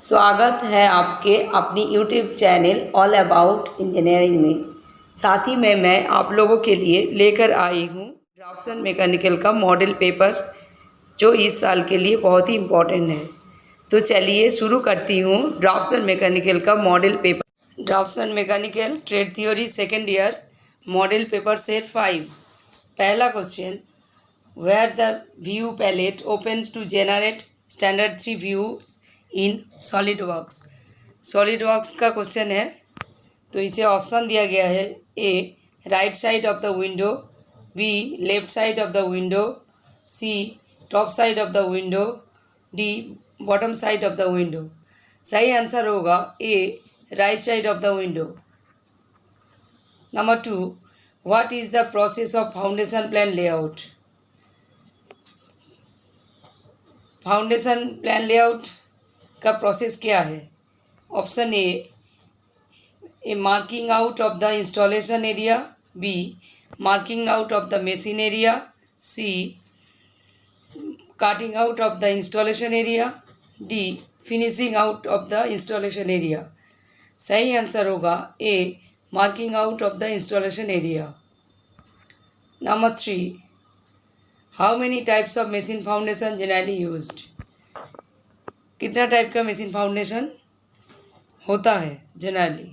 स्वागत है आपके अपनी YouTube channel all about engineering में। साथ ही में मैं आप लोगों के लिए लेकर आई हूँ ड्राफ्ट्समैन मैकेनिकल का मॉडल पेपर, जो इस साल के लिए बहुत ही इम्पोर्टेंट है। तो चलिए शुरू करती हूँ ड्राफ्ट्समैन मैकेनिकल का model paper. Draughtsman mechanical trade theory second year model paper set 5। पहला question, where the view palette opens to generate standard 3 views in SolidWorks। SolidWorks का क्वेश्चन है, तो इसे ऑप्शन दिया गया है। A right side of the window, B left side of the window, C top side of the window, D bottom side of the window. सही answer होगा A right side of the window. Number 2, what is the process of foundation plan layout. Foundation plan layout का process क्या है? Option A marking out of the installation area, B marking out of the machine area, C cutting out of the installation area, D finishing out of the installation area. सही answer होगा A marking out of the installation area. Number 3, how many types of machine foundation generally used. कितना type का machine foundation होता है generally?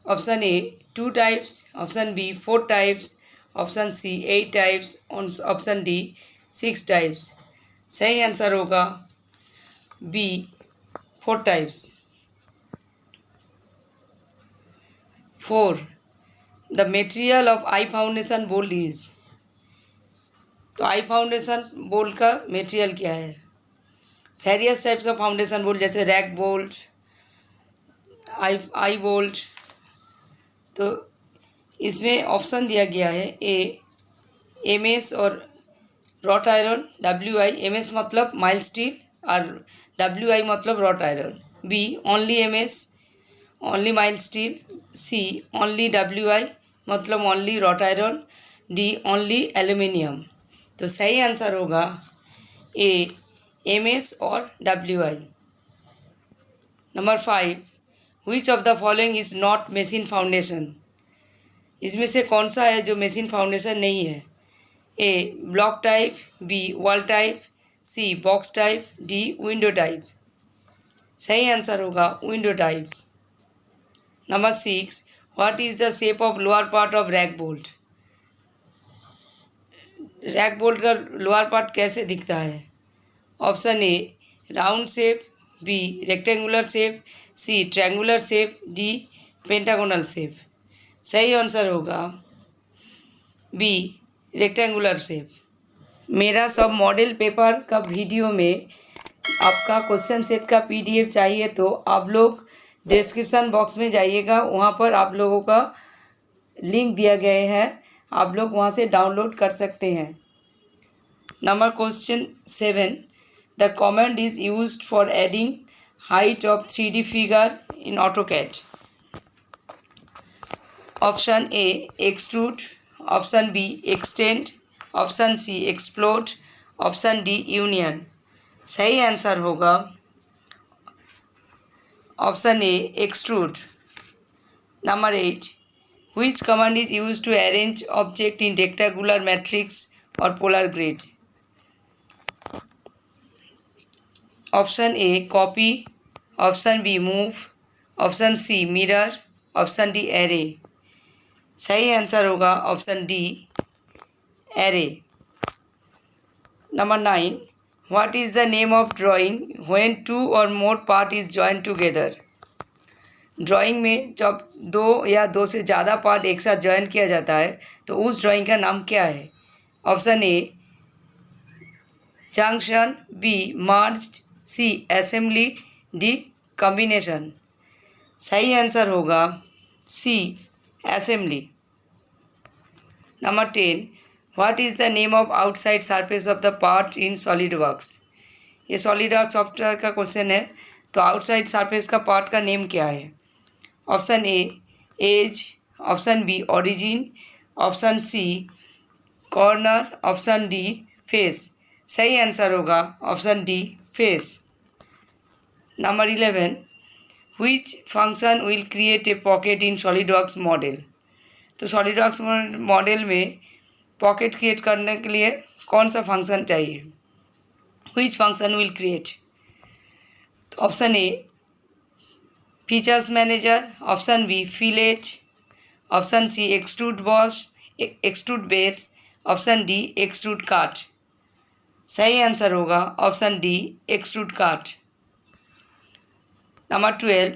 Option A 2 types, option B 4 types, option C 8 types, option D 6 types. सही answer होगा B 4 types. 4, the material of eye foundation bolt is. तो eye foundation bolt का material क्या है? Various types of foundation bolt, जैसे rack bolt, eye bolt. तो इसमें option दिया गया है ए एमएस और रॉट आयरन, WI। एमएस मतलब माइल्ड स्टील और WI मतलब रॉट आयरन। B only MS only mild steel, C only WI मतलब only wrought iron, D only aluminium. तो सही आंसर होगा ए एमएस और WI। Number 5, which of the following is not machine foundation. इसमें से कौन सा है जो मशीन फाउंडेशन नहीं है? A block type, B wall type, C box type, D window type. सही आंसर होगा window type. Number 6, what is the shape of lower part of rack bolt. Rack bolt का लोअर पार्ट कैसे दिखता है? Option A round shape, B rectangular shape, C triangular shape, D pentagonal shape. सही answer होगा B rectangular shape. मेरा सब model paper का video में आपका क्वेश्चन सेट का PDF चाहिए तो आप लोग डिस्क्रिप्शन बॉक्स में जाइएगा, वहाँ पर आप लोगों का लिंक दिया गया है, आप लोग वहाँ से डाउनलोड कर सकते हैं। Number question 7, the command is used for adding height of 3D figure in AutoCAD। Option A extrude, option B extend, option C explode, option D union. सही आंसर होगा option A extrude. Number 8, which command is used to arrange object in rectangular matrix or polar grid। Option A copy, option B move, option C mirror, option D array. सही answer होगा option D array. Number 9, what is the name of drawing when 2 और more part is join together. Drawing में जब 2 या 2 से ज़्यादा part एक साथ जॉइन किया जाता है तो उस ड्राइंग का नाम क्या है? Option A junction, B merged, C assembly, D combination. सही आंसर होगा C assembly. Number 10, what is the name of outside surface of the part in SolidWorks. ये सॉलिडवर्क्स सॉफ्टवेयर का क्वेश्चन है, तो आउटसाइड सरफेस का पार्ट का name क्या है? Option A edge, option B origin, option C corner, option D face. सही answer होगा option D face. Number 11. Which function will create a pocket in SolidWorks model? तो SolidWorks model में pocket create करने के लिए कौन सा फंक्शन चाहिए? Which function will create? तो option A features manager, option B fillet, option C extrude base, option D extrude cut. सही आंसर होगा option D extrude cut. Number 12.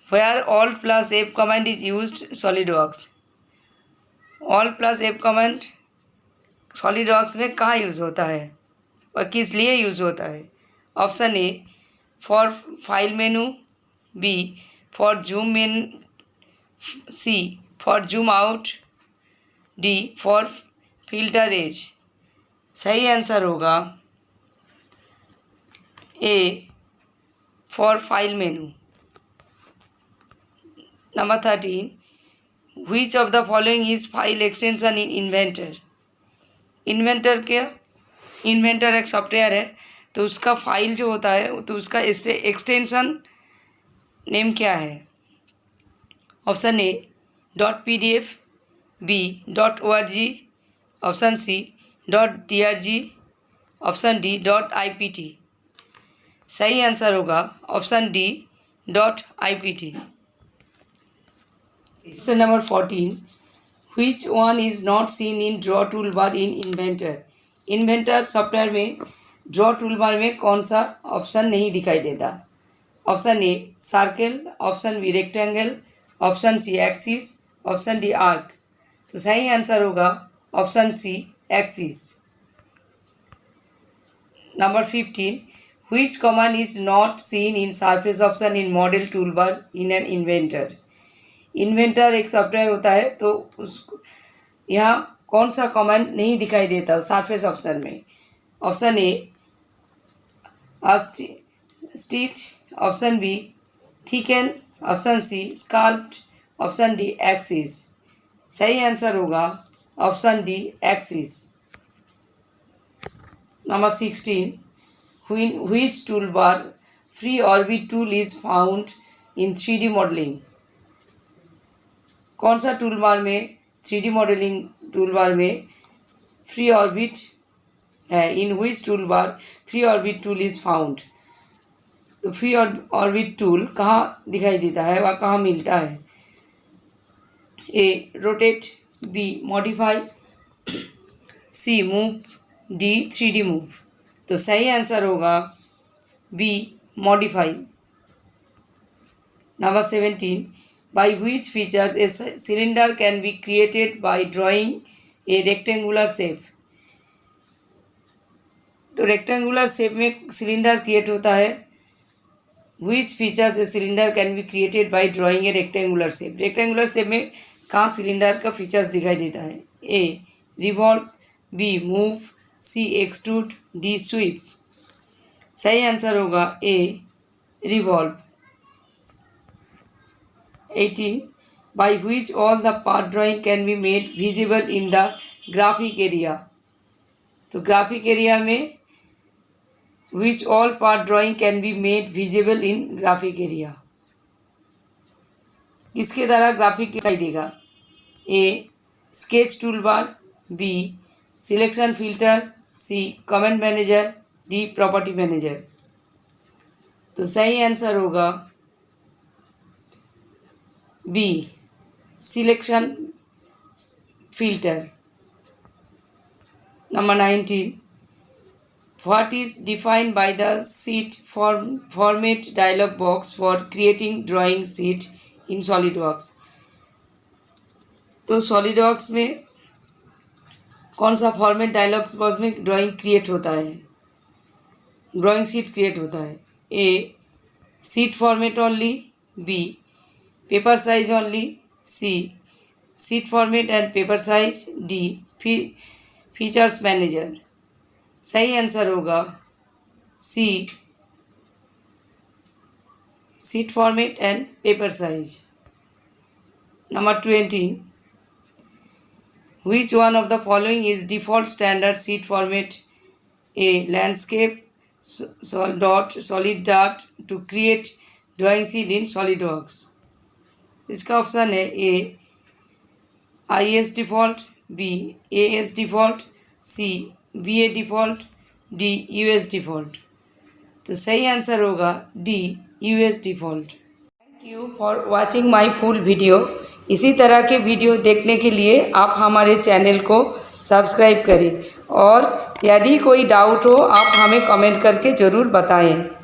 Where Alt plus F command is used SolidWorks? Alt plus F command SolidWorks में कहाँ use होता है और किस लिए use होता है? Option A for file menu, B for zoom in, C for zoom out, D for filter edge. सही आंसर होगा A for file menu. Number 13. Which of the following is file extension in Inventor? Inventor एक software है, तो उसका file जो होता है तो उसका एक्सटेंशन नेम क्या है? Option A .pdf, B .org, option C .drg, option D .ipt। सही आंसर होगा option D .ipt। Question number 14. Which one is not seen in draw toolbar in Inventor? Inventor software में draw toolbar में कौन सा option नहीं दिखाई देता? Option A circle, option B rectangle, option C axis, option D arc. तो सही answer होगा option C axis. Number 15. Which command is not seen in surface option in model toolbar in an inventor? Inventor एक software होता है, तो उस यहाँ कौन सा कमांड नहीं दिखाई देता सरफेस ऑप्शन में? Option A stitch, option B thicken, option C sculpted, option D axis. सही आंसर होगा option D axis. Number 16. Which toolbar free orbit tool is found in 3D modeling? कौन सा टूलबार में 3D modelling toolbar में free orbit है? In which toolbar free orbit tool is found? तो free orbit tool कहाँ दिखाई देता है वह कहाँ मिलता है? A rotate, B modify, C move, D 3D move. तो सही आंसर होगा B modify. Number 17. By which features a cylinder can be created by drawing a rectangular shape? तो रेक्टेंगुलर शेप में सिलेंडर क्रिएट होता है। Which features a cylinder can be created by drawing a rectangular shape? Rectangular shape में कहाँ cylinder का features दिखाई देता है? ए रिवॉल्व, बी मूव, सी एक्सट्रूड, डी स्वीप। सही आंसर होगा ए revolve. 18. By which all the part drawing can be made visible in the graphic area? तो graphic area में which all part drawing can be made visible in graphic area? किसके द्वारा graphic दिखाई देगा? A sketch tool bar, B selection filter, C comment manager, D property manager. तो सही answer होगा B selection filter. Number 19. What is defined by the sheet format dialog box for creating drawing sheet in SolidWorks? तो SolidWorks में कौन सा format dialog box में drawing create होता है, ड्राइंग शीट क्रिएट होता है? A sheet format only, B paper size only, C sheet format and paper size, D features manager. सही आंसर होगा C sheet format and paper size. Number 20. Which one of the following is default standard sheet format? A landscape, solid dot, to create drawing sheet in SolidWorks. इसका option है A IS default, B AS default, C BA default, D US default. तो सही answer होगा D US default. Thank you for watching my full video. इसी तरह के video देखने के लिए आप हमारे चैनल को सब्सक्राइब करें और यदि कोई डाउट हो आप हमें कमेंट करके ज़रूर बताएं।